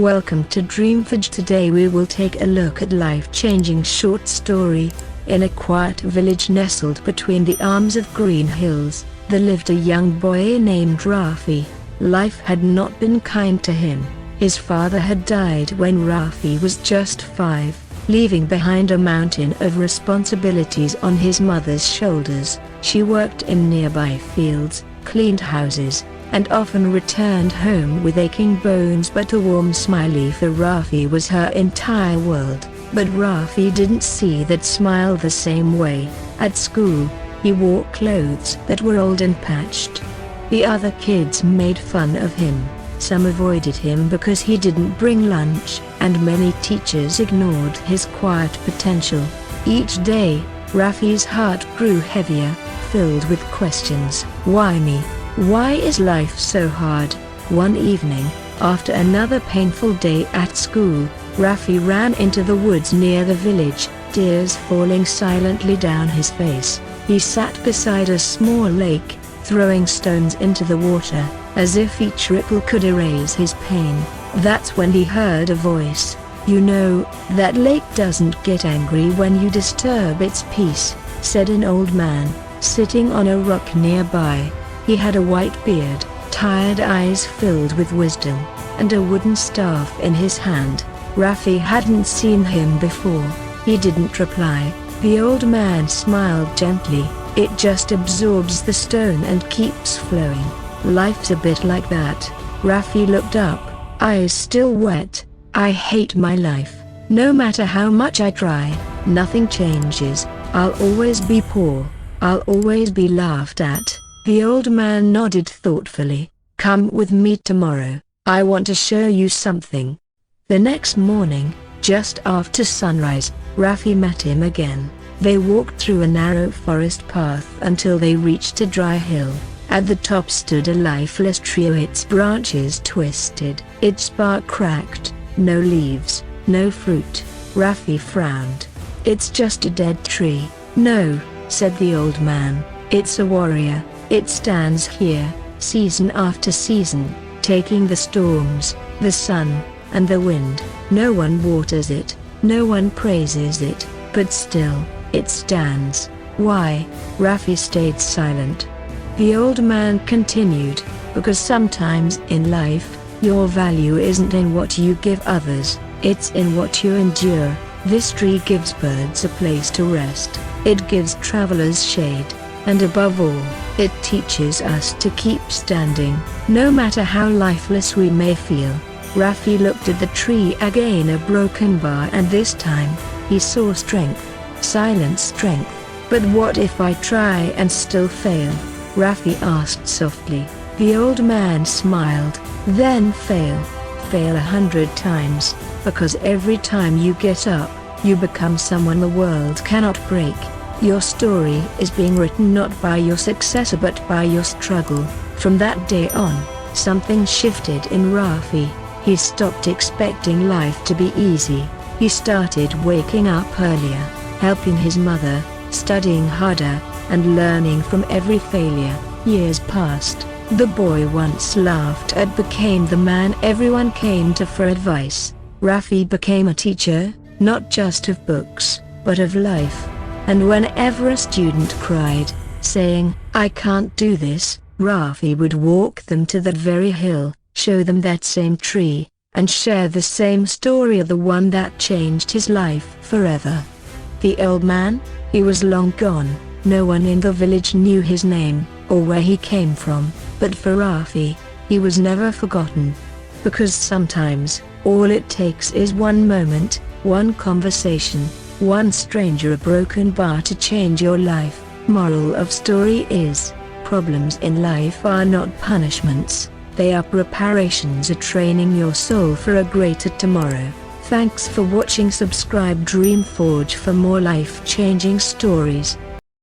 Welcome to Dreamforge. Today we will take a look at life-changing short story. In a quiet village nestled between the arms of green hills, there lived a young boy named Rafi. Life had not been kind to him. His father had died when Rafi was just 5, leaving behind a mountain of responsibilities on his mother's shoulders. She worked in nearby fields, cleaned houses, and often returned home with aching bones, but a warm smile for Rafi was her entire world. But Rafi didn't see that smile the same way. At school, he wore clothes that were old and patched. The other kids made fun of him. Some avoided him because he didn't bring lunch, and many teachers ignored his quiet potential. Each day, Rafi's heart grew heavier, filled with questions. Why me? Why is life so hard? One evening, after another painful day at school, Rafi ran into the woods near the village, tears falling silently down his face. He sat beside a small lake, throwing stones into the water, as if each ripple could erase his pain. That's when he heard a voice. "You know, that lake doesn't get angry when you disturb its peace," said an old man, sitting on a rock nearby. He had a white beard, tired eyes filled with wisdom, and a wooden staff in his hand. Rafi hadn't seen him before. He didn't reply. The old man smiled gently. "It just absorbs the stone and keeps flowing. Life's a bit like that." Rafi looked up, eyes still wet. "I hate my life. No matter how much I try, nothing changes. I'll always be poor. I'll always be laughed at." The old man nodded thoughtfully. "Come with me tomorrow. I want to show you something." The next morning, just after sunrise, Rafi met him again. They walked through a narrow forest path until they reached a dry hill. At the top stood a lifeless tree, its branches twisted, its bark cracked, no leaves, no fruit. Rafi frowned. "It's just a dead tree." "No," said the old man, "it's a warrior. It stands here, season after season, taking the storms, the sun, and the wind. No one waters it, no one praises it, but still, it stands." "Why?" Rafi stayed silent. The old man continued, "Because sometimes in life, your value isn't in what you give others, it's in what you endure. This tree gives birds a place to rest, it gives travelers shade, and above all, it teaches us to keep standing, no matter how lifeless we may feel." Rafi looked at the tree again, a broken bar, and this time, he saw strength, silent strength. "But what if I try and still fail?" Rafi asked softly. The old man smiled. "Then fail. Fail 100 times, because every time you get up, you become someone the world cannot break. Your story is being written not by your successor but by your struggle." From that day on, something shifted in Rafi. He stopped expecting life to be easy. He started waking up earlier, helping his mother, studying harder, and learning from every failure. Years passed. The boy once laughed at became the man everyone came to for advice. Rafi became a teacher, not just of books, but of life. And whenever a student cried, saying, "I can't do this," Rafi would walk them to that very hill, show them that same tree, and share the same story of the one that changed his life forever. The old man? He was long gone. No one in the village knew his name, or where he came from, but for Rafi, he was never forgotten. Because sometimes, all it takes is one moment, one conversation, one stranger, a broken bar to change your life. Moral of story is, problems in life are not punishments, they are preparations, are training your soul for a greater tomorrow. Thanks for watching. Subscribe Dreamforge for more life-changing stories.